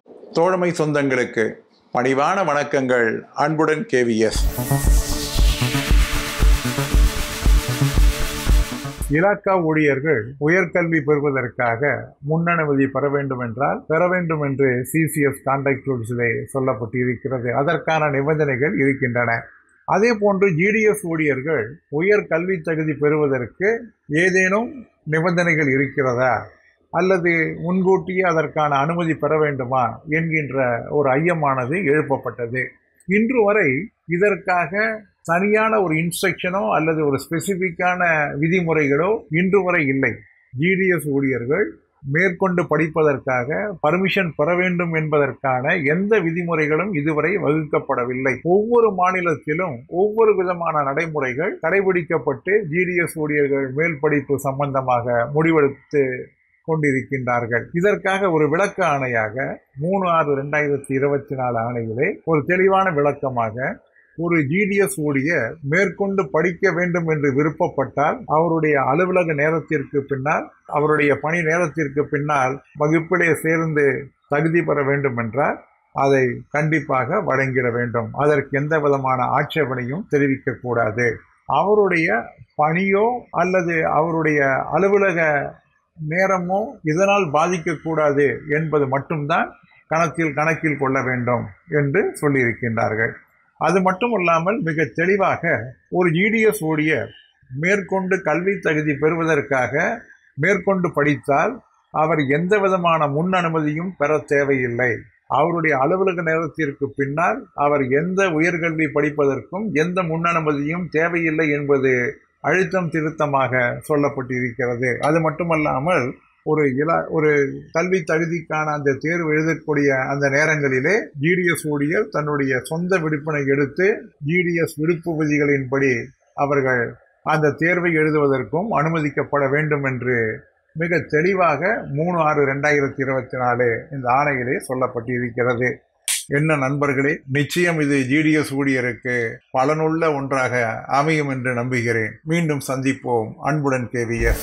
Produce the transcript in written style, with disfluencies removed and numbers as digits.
தோழமை சொந்தங்களுக்கு பணிவான வணக்கங்கள். அன்புடன் KVS. இலாக்கா ஊழியர்கள் உயர்கல்வி பெறுவதற்காக முன்னனுமதி பெற வேண்டும் என்று CCS கான்ட்ராக்ட் ரூல்ஸிலே சொல்லப்பட்டு இருக்கிறது. அதற்கான நிபந்தனைகள் இருக்கின்றன. அதே போன்று GDS ஊழியர்கள் உயர் கல்வி தகுதி பெறுவதற்கு ஏதேனும் நிபந்தனைகள் இருக்கிறதா அல்லது முன்கூட்டியே அதற்கான அனுமதி பெற வேண்டுமா என்கின்ற ஒரு ஐயமானது எழுப்பப்பட்டது. இன்று வரை இதற்காக சரியான ஒரு இன்ஸ்ட்ரக்ஷனோ அல்லது ஒரு ஸ்பெசிபிக்கான விதிமுறைகளோ இன்று வரை இல்லை. GDS ஊழியர்கள் மேற்கொண்டு படிப்பதற்காக பர்மிஷன் பெற வேண்டும் என்பதற்கான எந்த விதிமுறைகளும் இதுவரை வகுக்கப்படவில்லை. ஒவ்வொரு மாநிலத்திலும் ஒவ்வொரு விதமான நடைமுறைகள் கடைபிடிக்கப்பட்டு GDS ஊழியர்கள் மேல் படிப்பு சம்பந்தமாக முடிவெடுத்து கொண்டிருக்கின்றார்கள். இதற்காக ஒரு விளக்க ஆணையாக 3/6/2024 ஆணையிலே ஒரு தெளிவான விளக்கமாக ஒரு GDS ஊழியர் மேற்கொண்டு படிக்க வேண்டும் என்று விருப்பப்பட்டால் அவருடைய அலுவலக நேரத்திற்கு பின்னால், அவருடைய பணி நேரத்திற்கு பின்னால் வகுப்பிலே சேர்ந்து தகுதி பெற வேண்டும் என்றால் அதை கண்டிப்பாக வழங்கிட வேண்டும். அதற்கு எந்த விதமான ஆட்சேபனையும் தெரிவிக்க கூடாது. அவருடைய பணியோ அல்லது அவருடைய அலுவலக நேரமோ இதனால் பாதிக்கக்கூடாது என்பது மட்டும்தான் கணக்கில் கொள்ள வேண்டும் என்று சொல்லியிருக்கின்றார்கள். அது மட்டுமல்லாமல் மிக தெளிவாக ஒரு GDS ஊழியர் மேற்கொண்டு கல்வி தகுதி பெறுவதற்காக மேற்கொண்டு படித்தால் அவர் எந்த விதமான முன் அனுமதியும் பெற தேவையில்லை. அவருடைய அலுவலக நேரத்திற்கு பின்னால் அவர் எந்த உயர்கல்வி படிப்பதற்கும் எந்த முன் அனுமதியும் தேவையில்லை என்பது அழுத்தம் திருத்தமாக சொல்லப்பட்டிருக்கிறது. அது மட்டுமல்லாமல் ஒரு கல்வி தகுதிக்கான அந்த தேர்வு எழுதக்கூடிய அந்த நேரங்களிலே GDS ஊழியர் தன்னுடைய சொந்த விடுப்பினை எடுத்து GDS விடுப்பு விதிகளின்படி அவர்கள் அந்த தேர்வை எழுதுவதற்கும் அனுமதிக்கப்பட வேண்டும் என்று மிக தெளிவாக 3/6/2024 இந்த ஆணையிலே சொல்லப்பட்டிருக்கிறது. என்ன நண்பர்களே, நிச்சயம் இது GDS ஊழியருக்கு பலனுள்ள ஒன்றாக அமையும் என்று நம்புகிறேன். மீண்டும் சந்திப்போம். அன்புடன் KVS.